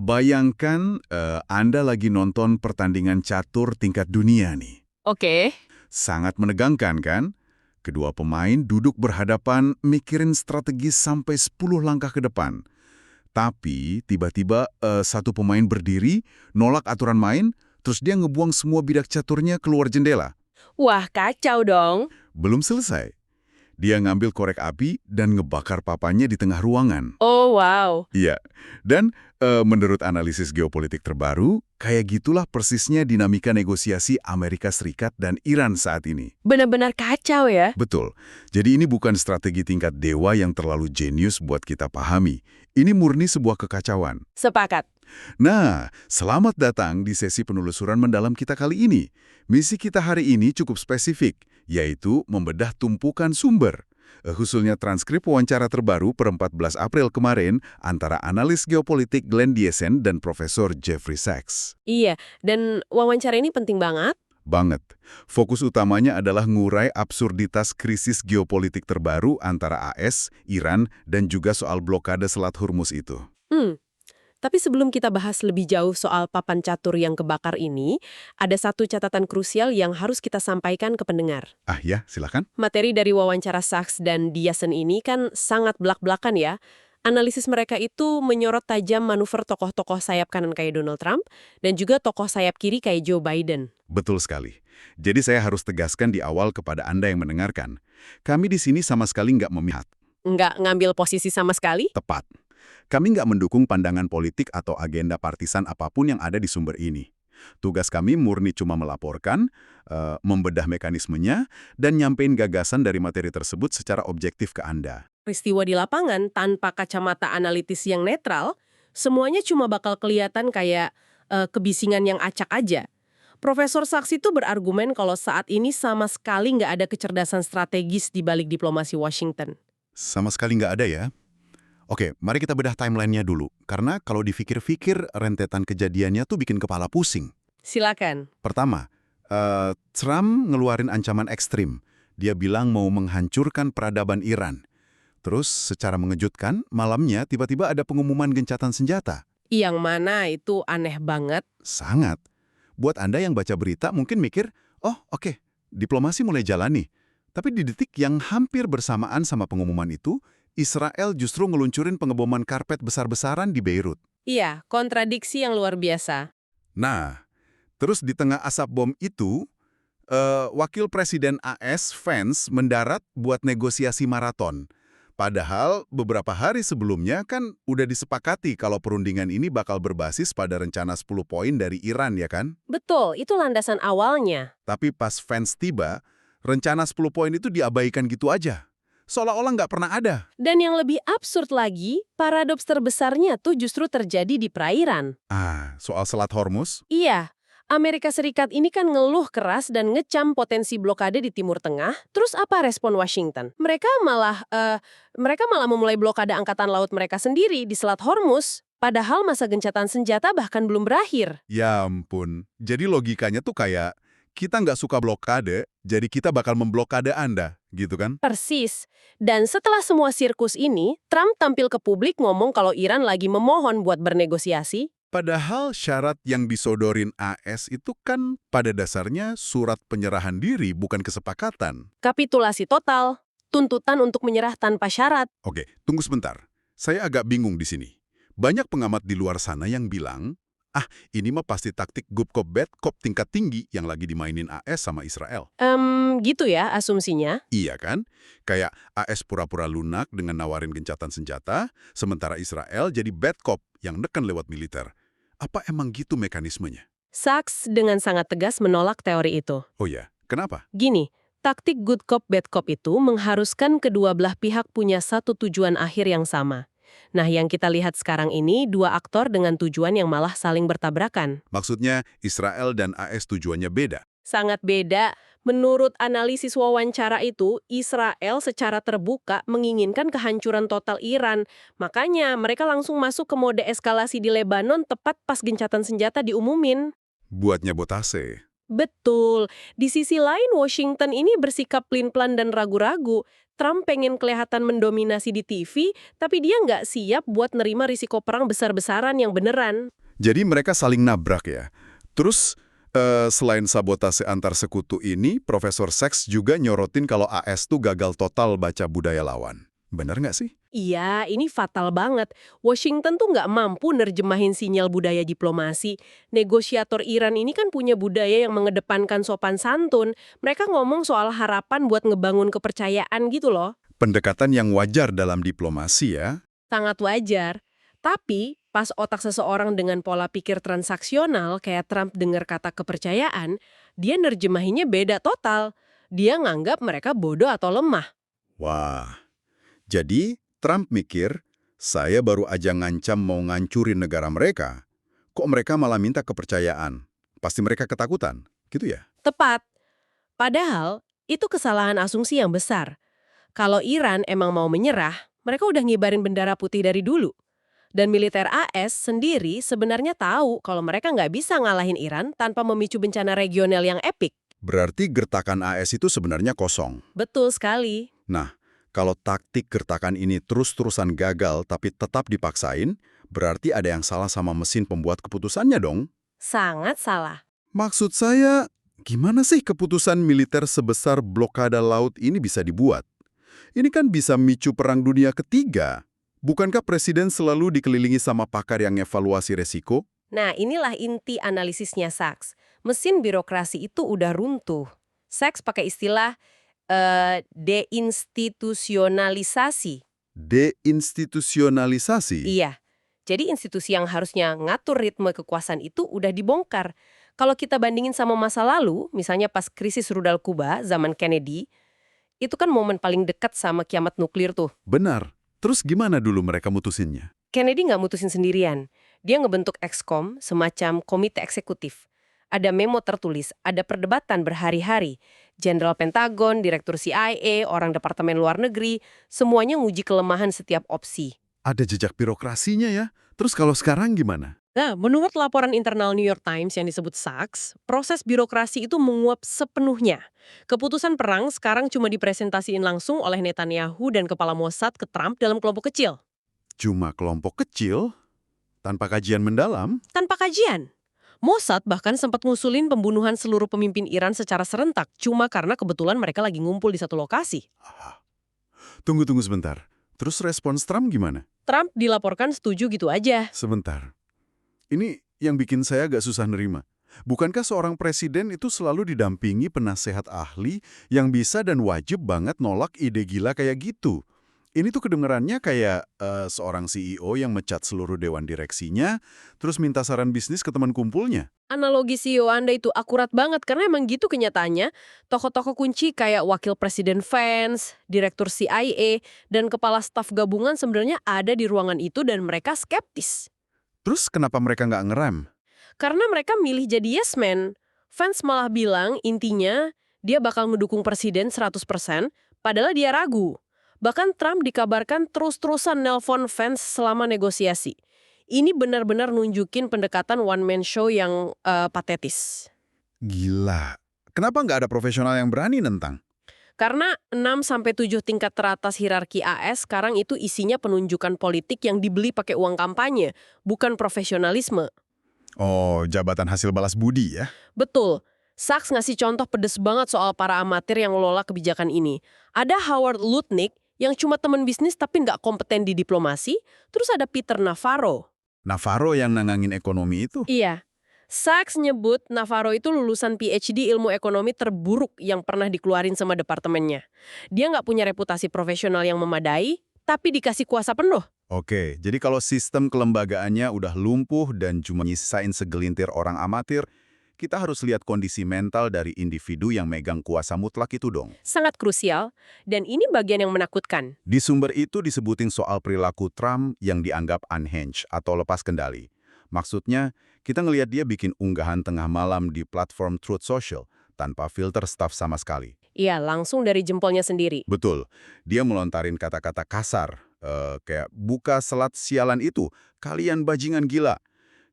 Bayangkan Anda lagi nonton pertandingan catur tingkat dunia nih. Oke. Sangat menegangkan kan? Kedua pemain duduk berhadapan mikirin strategis sampai 10 langkah ke depan. Tapi tiba-tiba satu pemain berdiri, nolak aturan main, terus dia ngebuang semua bidak caturnya keluar jendela. Wah, kacau dong. Belum selesai. Dia ngambil korek api dan ngebakar papanya di tengah ruangan. Oh, wow. Iya, dan menurut analisis geopolitik terbaru, kayak gitulah persisnya dinamika negosiasi Amerika Serikat dan Iran saat ini. Benar-benar kacau ya. Betul, jadi ini bukan strategi tingkat dewa yang terlalu jenius buat kita pahami. Ini murni sebuah kekacauan. Sepakat. Nah, selamat datang di sesi penelusuran mendalam kita kali ini. Misi kita hari ini cukup spesifik, yaitu membedah tumpukan sumber. Khususnya transkrip wawancara terbaru per 14 April kemarin antara analis geopolitik Glenn Diesen dan Profesor Jeffrey Sachs. Iya, dan wawancara ini penting banget. Banget. Fokus utamanya adalah ngurai absurditas krisis geopolitik terbaru antara AS, Iran, dan juga soal blokade Selat Hormuz itu. Tapi sebelum kita bahas lebih jauh soal papan catur yang kebakar ini, ada satu catatan krusial yang harus kita sampaikan ke pendengar. Ah ya, silakan. Materi dari wawancara Sachs dan Diesen ini kan sangat belak-belakan ya. Analisis mereka itu menyorot tajam manuver tokoh-tokoh sayap kanan kayak Donald Trump dan juga tokoh sayap kiri kayak Joe Biden. Betul sekali. Jadi saya harus tegaskan di awal kepada Anda yang mendengarkan. Kami di sini sama sekali nggak memihak. Nggak ngambil posisi sama sekali? Tepat. Kami nggak mendukung pandangan politik atau agenda partisan apapun yang ada di sumber ini. Tugas kami murni cuma melaporkan, membedah mekanismenya, dan nyampein gagasan dari materi tersebut secara objektif ke Anda. Peristiwa di lapangan tanpa kacamata analitis yang netral, semuanya cuma bakal kelihatan kayak kebisingan yang acak aja. Profesor Sachs itu berargumen kalau saat ini sama sekali nggak ada kecerdasan strategis di balik diplomasi Washington. Sama sekali nggak ada ya? Oke, mari kita bedah timelinenya dulu. Karena kalau dipikir-pikir, rentetan kejadiannya tuh bikin kepala pusing. Silakan. Pertama, Trump ngeluarin ancaman ekstrim. Dia bilang mau menghancurkan peradaban Iran. Terus, secara mengejutkan, malamnya tiba-tiba ada pengumuman gencatan senjata. Yang mana itu aneh banget. Sangat. Buat Anda yang baca berita mungkin mikir, oh oke, diplomasi mulai jalan nih. Tapi di detik yang hampir bersamaan sama pengumuman itu, Israel justru ngeluncurin pengeboman karpet besar-besaran di Beirut. Iya, kontradiksi yang luar biasa. Nah, terus di tengah asap bom itu, Wakil Presiden AS, Vance, mendarat buat negosiasi maraton. Padahal beberapa hari sebelumnya kan udah disepakati kalau perundingan ini bakal berbasis pada rencana 10 poin dari Iran, ya kan? Betul, itu landasan awalnya. Tapi pas Vance tiba, rencana 10 poin itu diabaikan gitu aja. Seolah-olah nggak pernah ada. Dan yang lebih absurd lagi, paradoks terbesarnya tuh justru terjadi di perairan. Soal Selat Hormuz? Iya, Amerika Serikat ini kan ngeluh keras dan ngecam potensi blokade di Timur Tengah. Terus apa respon Washington? Mereka malah memulai blokade angkatan laut mereka sendiri di Selat Hormuz. Padahal masa gencatan senjata bahkan belum berakhir. Ya ampun. Jadi logikanya tuh kayak, kita nggak suka blokade, jadi kita bakal memblokade Anda, gitu kan? Persis. Dan setelah semua sirkus ini, Trump tampil ke publik ngomong kalau Iran lagi memohon buat bernegosiasi. Padahal syarat yang disodorin AS itu kan pada dasarnya surat penyerahan diri, bukan kesepakatan. Kapitulasi total, tuntutan untuk menyerah tanpa syarat. Oke, tunggu sebentar. Saya agak bingung di sini. Banyak pengamat di luar sana yang bilang, ini mah pasti taktik good cop bad cop tingkat tinggi yang lagi dimainin AS sama Israel. Gitu ya asumsinya. Iya kan? Kayak AS pura-pura lunak dengan nawarin gencatan senjata, sementara Israel jadi bad cop yang neken lewat militer. Apa emang gitu mekanismenya? Sachs dengan sangat tegas menolak teori itu. Oh ya, kenapa? Gini, taktik good cop bad cop itu mengharuskan kedua belah pihak punya satu tujuan akhir yang sama. Nah, yang kita lihat sekarang ini dua aktor dengan tujuan yang malah saling bertabrakan. Maksudnya Israel dan AS tujuannya beda. Sangat beda. Menurut analisis wawancara itu, Israel secara terbuka menginginkan kehancuran total Iran. Makanya mereka langsung masuk ke mode eskalasi di Lebanon tepat pas gencatan senjata diumumin. Buat nyabotase. Betul. Di sisi lain, Washington ini bersikap pelin-pelan dan ragu-ragu. Trump pengen kelihatan mendominasi di TV, tapi dia nggak siap buat nerima risiko perang besar-besaran yang beneran. Jadi mereka saling nabrak ya. Terus, selain sabotase antar sekutu ini, Profesor Sachs juga nyorotin kalau AS tuh gagal total baca budaya lawan. Bener nggak sih? Iya, ini fatal banget. Washington tuh nggak mampu nerjemahin sinyal budaya diplomasi. Negosiator Iran ini kan punya budaya yang mengedepankan sopan santun. Mereka ngomong soal harapan buat ngebangun kepercayaan gitu loh. Pendekatan yang wajar dalam diplomasi ya. Sangat wajar. Tapi, pas otak seseorang dengan pola pikir transaksional kayak Trump dengar kata kepercayaan, dia nerjemahinnya beda total. Dia nganggap mereka bodoh atau lemah. Wah, jadi Trump mikir, saya baru aja ngancam mau ngancurin negara mereka. Kok mereka malah minta kepercayaan? Pasti mereka ketakutan, gitu ya? Tepat. Padahal, itu kesalahan asumsi yang besar. Kalau Iran emang mau menyerah, mereka udah ngibarin bendera putih dari dulu. Dan militer AS sendiri sebenarnya tahu kalau mereka nggak bisa ngalahin Iran tanpa memicu bencana regional yang epik. Berarti gertakan AS itu sebenarnya kosong. Betul sekali. Nah, kalau taktik gertakan ini terus-terusan gagal tapi tetap dipaksain, berarti ada yang salah sama mesin pembuat keputusannya dong. Sangat salah. Maksud saya, gimana sih keputusan militer sebesar blokade laut ini bisa dibuat? Ini kan bisa micu perang dunia ketiga. Bukankah presiden selalu dikelilingi sama pakar yang evaluasi resiko? Nah, inilah inti analisisnya Sachs. Mesin birokrasi itu udah runtuh. Sachs pakai istilah deinstitusionalisasi. Deinstitusionalisasi? Iya. Jadi institusi yang harusnya ngatur ritme kekuasaan itu udah dibongkar. Kalau kita bandingin sama masa lalu, misalnya pas krisis rudal Kuba zaman Kennedy, itu kan momen paling dekat sama kiamat nuklir tuh. Benar. Terus gimana dulu mereka mutusinnya? Kennedy nggak mutusin sendirian. Dia ngebentuk Excom, semacam komite eksekutif. Ada memo tertulis, ada perdebatan berhari-hari. Jenderal Pentagon, Direktur CIA, orang Departemen Luar Negeri, semuanya nguji kelemahan setiap opsi. Ada jejak birokrasinya ya? Terus kalau sekarang gimana? Nah, menurut laporan internal New York Times yang disebut Sachs, proses birokrasi itu menguap sepenuhnya. Keputusan perang sekarang cuma dipresentasiin langsung oleh Netanyahu dan Kepala Mossad ke Trump dalam kelompok kecil. Cuma kelompok kecil? Tanpa kajian mendalam? Tanpa kajian. Mossad bahkan sempat ngusulin pembunuhan seluruh pemimpin Iran secara serentak, cuma karena kebetulan mereka lagi ngumpul di satu lokasi. Tunggu sebentar. Terus respons Trump gimana? Trump dilaporkan setuju gitu aja. Sebentar. Ini yang bikin saya agak susah nerima. Bukankah seorang presiden itu selalu didampingi penasehat ahli yang bisa dan wajib banget nolak ide gila kayak gitu? Ini tuh kedengarannya kayak seorang CEO yang mecat seluruh dewan direksinya, terus minta saran bisnis ke teman kumpulnya. Analogi CEO Anda itu akurat banget karena emang gitu kenyataannya. Tokoh-tokoh kunci kayak Wakil Presiden Vance, Direktur CIA, dan Kepala Staf Gabungan sebenarnya ada di ruangan itu dan mereka skeptis. Terus kenapa mereka nggak ngerem? Karena mereka milih jadi yes man. Vance malah bilang intinya dia bakal mendukung Presiden 100%, padahal dia ragu. Bahkan Trump dikabarkan terus-terusan nelpon Vance selama negosiasi. Ini benar-benar nunjukin pendekatan one-man show yang patetis. Gila. Kenapa nggak ada profesional yang berani nentang? Karena 6-7 tingkat teratas hierarki AS sekarang itu isinya penunjukan politik yang dibeli pakai uang kampanye, bukan profesionalisme. Oh, jabatan hasil balas budi ya? Betul. Sachs ngasih contoh pedes banget soal para amatir yang ngelola kebijakan ini. Ada Howard Lutnick yang cuma teman bisnis tapi nggak kompeten di diplomasi, terus ada Peter Navarro. Navarro yang nangangin ekonomi itu? Iya. Sachs nyebut Navarro itu lulusan PhD ilmu ekonomi terburuk yang pernah dikeluarin sama departemennya. Dia nggak punya reputasi profesional yang memadai, tapi dikasih kuasa penuh. Oke, jadi kalau sistem kelembagaannya udah lumpuh dan cuma nyisain segelintir orang amatir, kita harus lihat kondisi mental dari individu yang megang kuasa mutlak itu dong. Sangat krusial, dan ini bagian yang menakutkan. Di sumber itu disebutin soal perilaku Trump yang dianggap unhinged atau lepas kendali. Maksudnya, kita ngelihat dia bikin unggahan tengah malam di platform Truth Social tanpa filter staff sama sekali. Iya, langsung dari jempolnya sendiri. Betul, dia melontarin kata-kata kasar, kayak buka selat sialan itu, kalian bajingan gila.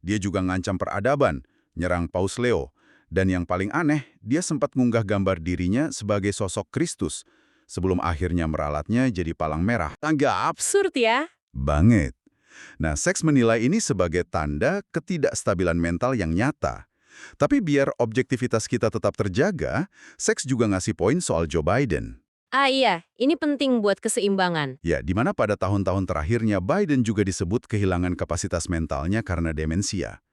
Dia juga ngancam peradaban, nyerang Paus Leo, Dan yang paling aneh, dia sempat ngunggah gambar dirinya sebagai sosok Kristus, sebelum akhirnya meralatnya jadi palang merah. Tanggap Absurd ya? banget. Nah, Saks menilai ini sebagai tanda ketidakstabilan mental yang nyata. Tapi biar objektivitas kita tetap terjaga, Saks juga ngasih poin soal Joe Biden. Ah iya, ini penting buat keseimbangan. Ya, di mana pada tahun-tahun terakhirnya Biden juga disebut kehilangan kapasitas mentalnya karena demensia.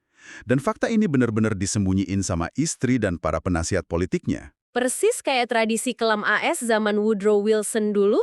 Dan fakta ini benar-benar disembunyiin sama istri dan para penasihat politiknya. Persis kayak tradisi kelam AS zaman Woodrow Wilson dulu.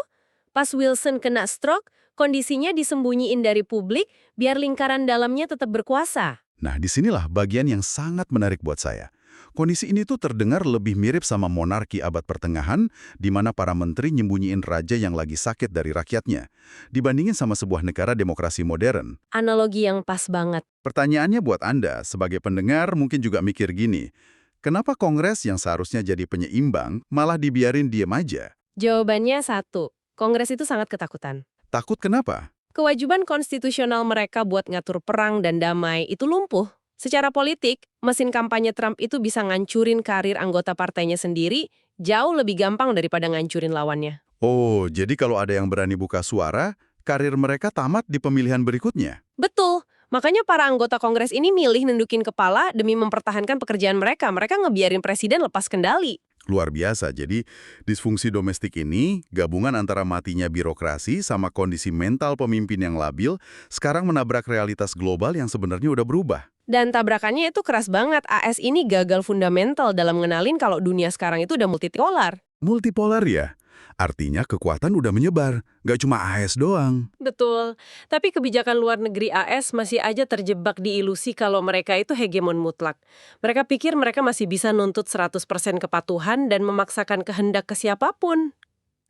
Pas Wilson kena stroke, kondisinya disembunyiin dari publik biar lingkaran dalamnya tetap berkuasa. Nah, disinilah bagian yang sangat menarik buat saya. Kondisi ini tuh terdengar lebih mirip sama monarki abad pertengahan, di mana para menteri nyembunyiin raja yang lagi sakit dari rakyatnya, dibandingin sama sebuah negara demokrasi modern. Analogi yang pas banget. Pertanyaannya buat Anda, sebagai pendengar mungkin juga mikir gini, kenapa Kongres yang seharusnya jadi penyeimbang malah dibiarin diem aja? Jawabannya satu, Kongres itu sangat ketakutan. Takut kenapa? Kewajiban konstitusional mereka buat ngatur perang dan damai itu lumpuh. Secara politik, mesin kampanye Trump itu bisa ngancurin karir anggota partainya sendiri jauh lebih gampang daripada ngancurin lawannya. Oh, jadi kalau ada yang berani buka suara, karir mereka tamat di pemilihan berikutnya? Betul. Makanya para anggota Kongres ini milih nundukin kepala demi mempertahankan pekerjaan mereka. Mereka ngebiarin presiden lepas kendali. Luar biasa, jadi disfungsi domestik ini, gabungan antara matinya birokrasi sama kondisi mental pemimpin yang labil, sekarang menabrak realitas global yang sebenarnya udah berubah. Dan tabrakannya itu keras banget. AS ini gagal fundamental dalam ngenalin kalau dunia sekarang itu udah multipolar. Multipolar ya? Artinya kekuatan udah menyebar, nggak cuma AS doang. Betul. Tapi kebijakan luar negeri AS masih aja terjebak di ilusi kalau mereka itu hegemon mutlak. Mereka pikir mereka masih bisa nuntut 100% kepatuhan dan memaksakan kehendak ke siapapun.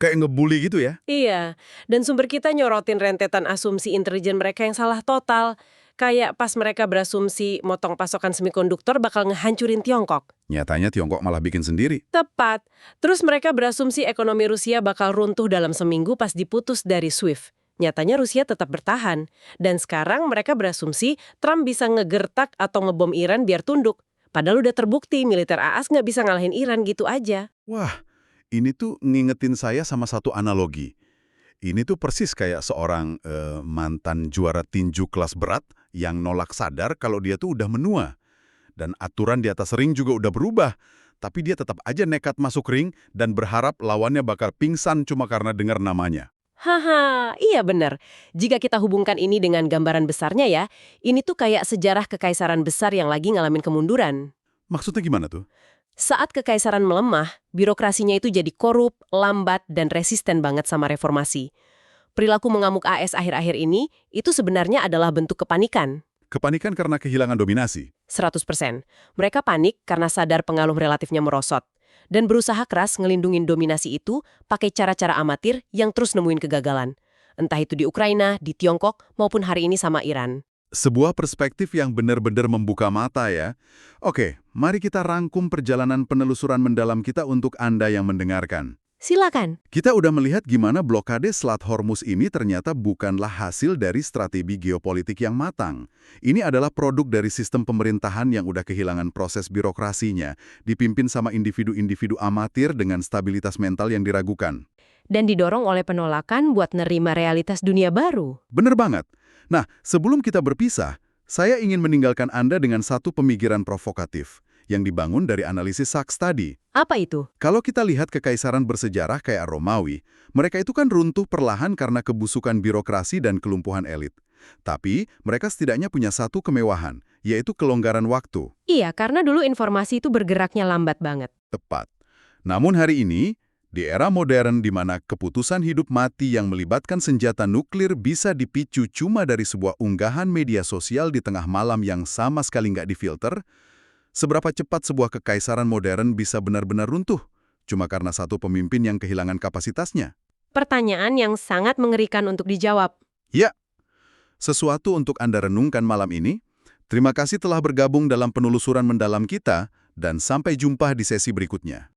Kayak ngebully gitu ya? Iya, dan sumber kita nyorotin rentetan asumsi intelijen mereka yang salah total. Kayak pas mereka berasumsi motong pasokan semikonduktor bakal ngehancurin Tiongkok. Nyatanya Tiongkok malah bikin sendiri. Tepat. Terus mereka berasumsi ekonomi Rusia bakal runtuh dalam seminggu pas diputus dari SWIFT. Nyatanya Rusia tetap bertahan. Dan sekarang mereka berasumsi Trump bisa ngegertak atau ngebom Iran biar tunduk. Padahal udah terbukti militer AS nggak bisa ngalahin Iran gitu aja. Wah, ini tuh ngingetin saya sama satu analogi. Ini tuh persis kayak seorang mantan juara tinju kelas berat yang nolak sadar kalau dia tuh udah menua. Dan aturan di atas ring juga udah berubah. Tapi dia tetap aja nekat masuk ring dan berharap lawannya bakal pingsan cuma karena dengar namanya. Haha, iya bener. Jika kita hubungkan ini dengan gambaran besarnya ya, ini tuh kayak sejarah kekaisaran besar yang lagi ngalamin kemunduran. Maksudnya gimana tuh? Saat kekaisaran melemah, birokrasinya itu jadi korup, lambat, dan resisten banget sama reformasi. Perilaku mengamuk AS akhir-akhir ini, itu sebenarnya adalah bentuk kepanikan. Kepanikan karena kehilangan dominasi. 100%. Mereka panik karena sadar pengaruh relatifnya merosot. Dan berusaha keras ngelindungin dominasi itu pakai cara-cara amatir yang terus nemuin kegagalan. Entah itu di Ukraina, di Tiongkok, maupun hari ini sama Iran. Sebuah perspektif yang benar-benar membuka mata ya. Oke, mari kita rangkum perjalanan penelusuran mendalam kita untuk Anda yang mendengarkan. Silakan. Kita udah melihat gimana blokade Selat Hormuz ini ternyata bukanlah hasil dari strategi geopolitik yang matang. Ini adalah produk dari sistem pemerintahan yang udah kehilangan proses birokrasinya, dipimpin sama individu-individu amatir dengan stabilitas mental yang diragukan. Dan didorong oleh penolakan buat nerima realitas dunia baru. Bener banget. Nah, sebelum kita berpisah, saya ingin meninggalkan Anda dengan satu pemikiran provokatif yang dibangun dari analisis Saks tadi. Apa itu? Kalau kita lihat kekaisaran bersejarah kayak Romawi, mereka itu kan runtuh perlahan karena kebusukan birokrasi dan kelumpuhan elit. Tapi, mereka setidaknya punya satu kemewahan, yaitu kelonggaran waktu. Iya, karena dulu informasi itu bergeraknya lambat banget. Tepat. Namun hari ini, di era modern di mana keputusan hidup mati yang melibatkan senjata nuklir bisa dipicu cuma dari sebuah unggahan media sosial di tengah malam yang sama sekali nggak difilter, seberapa cepat sebuah kekaisaran modern bisa benar-benar runtuh cuma karena satu pemimpin yang kehilangan kapasitasnya? Pertanyaan yang sangat mengerikan untuk dijawab. Ya, sesuatu untuk Anda renungkan malam ini. Terima kasih telah bergabung dalam penelusuran mendalam kita, dan sampai jumpa di sesi berikutnya.